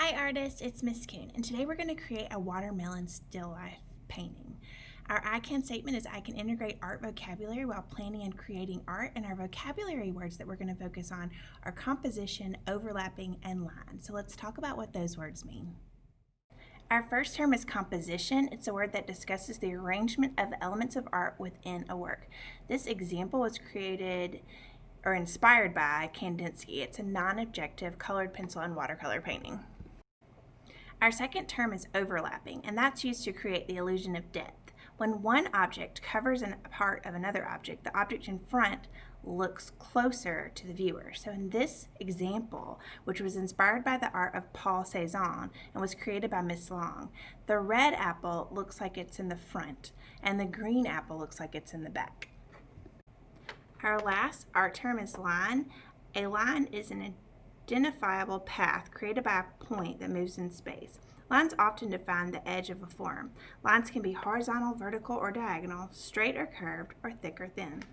Hi artists, it's Miss Coon, and today we're going to create a watermelon still life painting. Our I Can statement is I can integrate art vocabulary while planning and creating art, and our vocabulary words that we're going to focus on are composition, overlapping, and line. So let's talk about what those words mean. Our first term is composition. It's a word that discusses the arrangement of elements of art within a work. This example was created or inspired by Kandinsky. It's a non-objective colored pencil and watercolor painting. Our second term is overlapping, and that's used to create the illusion of depth. When one object covers a part of another object, the object in front looks closer to the viewer. So in this example, which was inspired by the art of Paul Cézanne and was created by Miss Long, the red apple looks like it's in the front, and the green apple looks like it's in the back. Our last art term is line. A line is an identifiable path created by a point that moves in space. Lines often define the edge of a form. Lines can be horizontal, vertical, or diagonal, straight or curved, or thick or thin.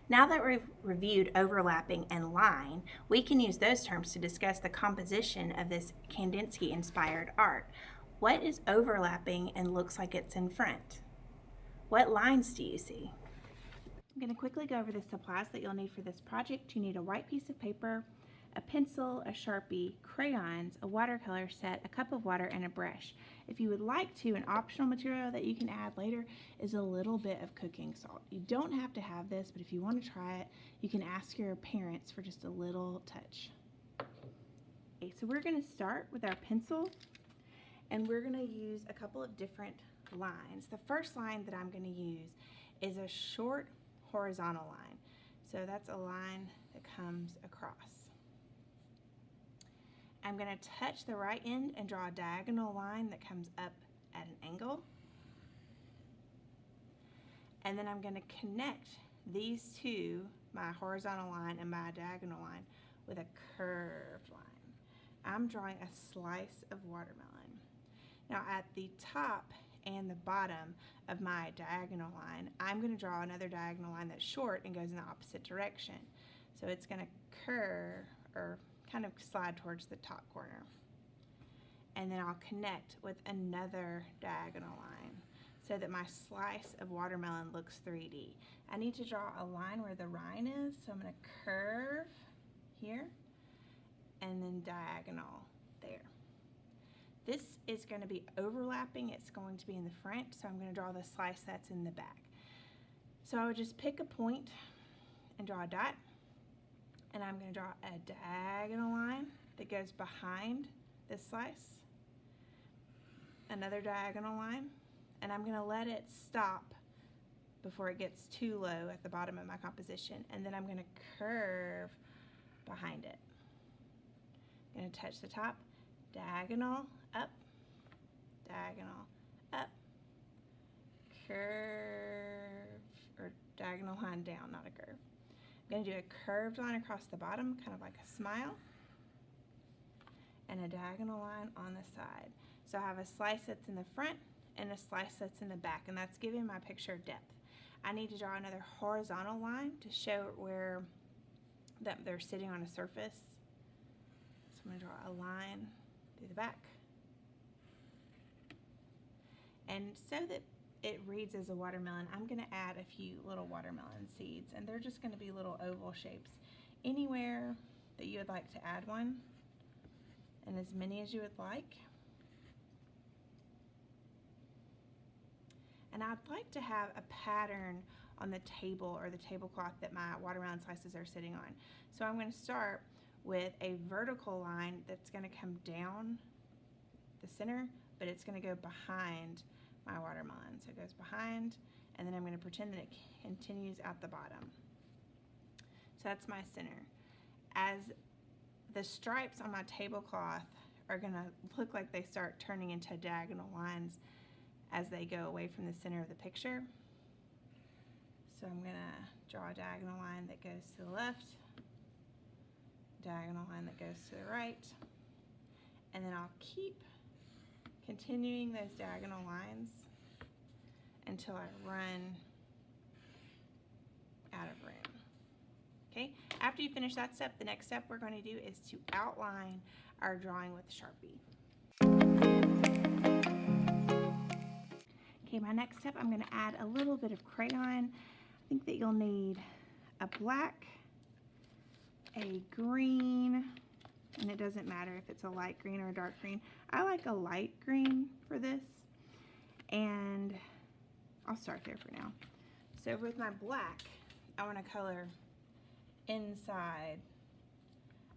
Now that we've reviewed overlapping and line, we can use those terms to discuss the composition of this Kandinsky-inspired art. What is overlapping and looks like it's in front? What lines do you see? I'm going to quickly go over the supplies that you'll need for this project. You need a white piece of paper, a pencil, a Sharpie, crayons, a watercolor set, a cup of water, and a brush. If you would like to, an optional material that you can add later is a little bit of cooking salt. You don't have to have this, but if you want to try it, you can ask your parents for just a little touch. Okay, so we're going to start with our pencil, and we're going to use a couple of different lines. The first line that I'm going to use is a short horizontal line. So that's a line that comes across. I'm going to touch the right end and draw a diagonal line that comes up at an angle. And then I'm going to connect these two, my horizontal line and my diagonal line, with a curved line. I'm drawing a slice of watermelon. Now at the top and the bottom of my diagonal line, I'm going to draw another diagonal line that's short and goes in the opposite direction. So it's going to curve or kind of slide towards the top corner. And then I'll connect with another diagonal line so that my slice of watermelon looks 3D. I need to draw a line where the rind is, so I'm going to curve here and then diagonal there. This is going to be overlapping. It's going to be in the front, so I'm going to draw the slice that's in the back. So I would just pick a point and draw a dot, and I'm going to draw a diagonal line that goes behind this slice, another diagonal line, and I'm going to let it stop before it gets too low at the bottom of my composition, and then I'm going to curve behind it. I'm going to touch the top, diagonal, up, diagonal, up, curve, or diagonal line down, not a curve. I'm going to do a curved line across the bottom, kind of like a smile, and a diagonal line on the side. So I have a slice that's in the front and a slice that's in the back, and that's giving my picture depth. I need to draw another horizontal line to show where that they're sitting on a surface. So I'm going to draw a line through the back. And so that it reads as a watermelon, I'm going to add a few little watermelon seeds, and they're just going to be little oval shapes. Anywhere that you would like to add one, and as many as you would like. And I'd like to have a pattern on the table or the tablecloth that my watermelon slices are sitting on. So I'm going to start with a vertical line that's going to come down the center, but it's going to go behind my watermelon. So it goes behind, and then I'm going to pretend that it continues out the bottom. So that's my center. As the stripes on my tablecloth are going to look like they start turning into diagonal lines as they go away from the center of the picture. So I'm going to draw a diagonal line that goes to the left, diagonal line that goes to the right, and then I'll keep continuing those diagonal lines until I run out of room. Okay, after you finish that step, the next step we're going to do is to outline our drawing with Sharpie. Okay, my next step, I'm going to add a little bit of crayon. I think that you'll need a black, a green, and it doesn't matter if it's a light green or a dark green. I like a light green for this, and I'll start there for now. So with my black, I want to color inside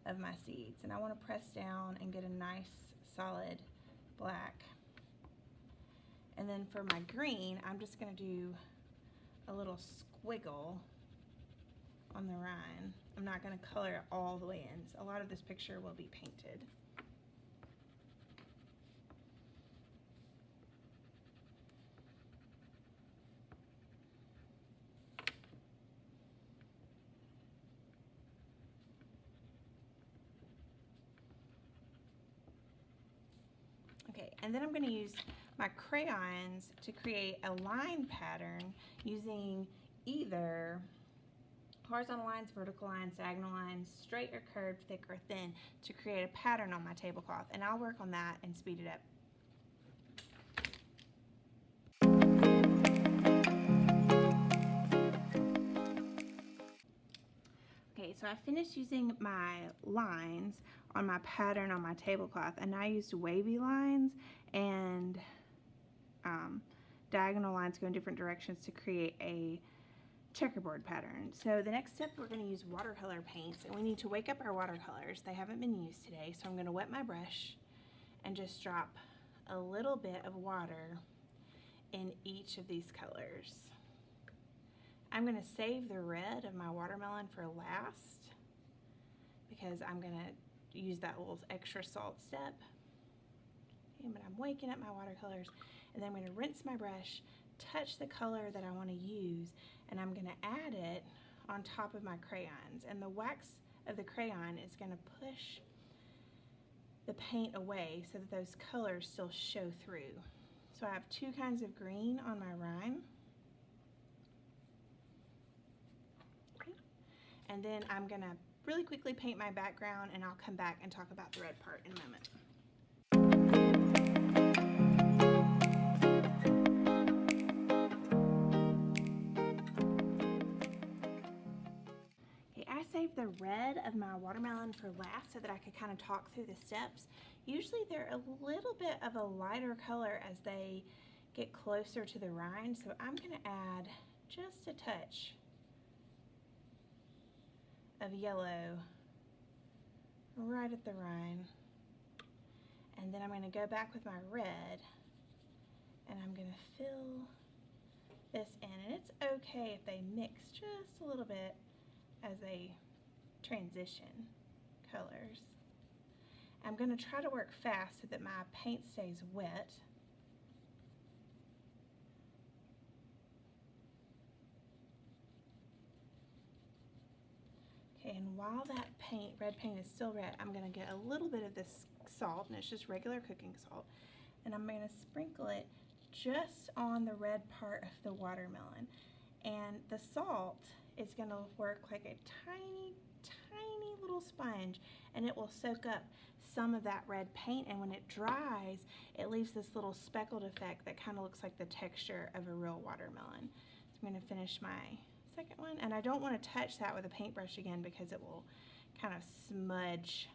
of my seeds, and I want to press down and get a nice solid black. And then for my green, I'm just going to do a little squiggle on the rind. I'm not going to color it all the way in. A lot of this picture will be painted. Okay, and then I'm going to use my crayons to create a line pattern using either horizontal lines, vertical lines, diagonal lines, straight or curved, thick or thin, to create a pattern on my tablecloth, and I'll work on that and speed it up. Okay, so I finished using my lines on my pattern on my tablecloth, and I used wavy lines and diagonal lines go in different directions to create a checkerboard pattern. So the next step, we're going to use watercolor paints, and we need to wake up our watercolors. They haven't been used today, so I'm going to wet my brush and just drop a little bit of water in each of these colors. I'm going to save the red of my watermelon for last because I'm going to use that little extra salt step. Okay, but I'm waking up my watercolors, and then I'm going to rinse my brush, touch the color that I want to use, and I'm going to add it on top of my crayons. And the wax of the crayon is going to push the paint away so that those colors still show through. So I have two kinds of green on my rind. Okay. And then I'm going to really quickly paint my background, and I'll come back and talk about the red part in a moment. I saved the red of my watermelon for last so that I could kind of talk through the steps. Usually they're a little bit of a lighter color as they get closer to the rind, so I'm going to add just a touch of yellow right at the rind. And then I'm going to go back with my red, and I'm going to fill this in. And it's okay if they mix just a little bit as they transition colors. I'm going to try to work fast so that my paint stays wet. Okay, and while that red paint is still red, I'm going to get a little bit of this salt, and it's just regular cooking salt, and I'm going to sprinkle it just on the red part of the watermelon. And the salt is going to work like a tiny, tiny little sponge, and it will soak up some of that red paint, and when it dries, it leaves this little speckled effect that kind of looks like the texture of a real watermelon. So I'm going to finish my second one, and I don't want to touch that with a paintbrush again because it will kind of smudge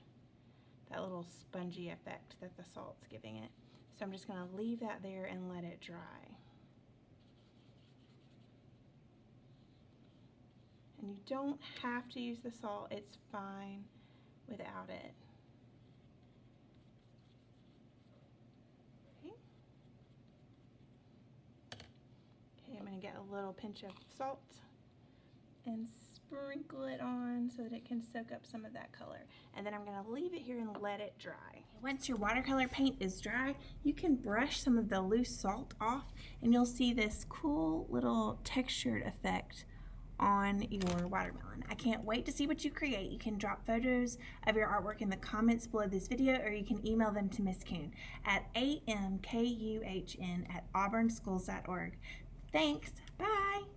that little spongy effect that the salt's giving it. So I'm just going to leave that there and let it dry. And you don't have to use the salt, it's fine without it. Okay. Okay, I'm going to get a little pinch of salt and sprinkle it on so that it can soak up some of that color. And then I'm going to leave it here and let it dry. Once your watercolor paint is dry, you can brush some of the loose salt off, and you'll see this cool little textured effect on your watermelon. I can't wait to see what you create. You can drop photos of your artwork in the comments below this video, or you can email them to Miss Kuhn at amkuhn@auburnschools.org. Thanks. Bye.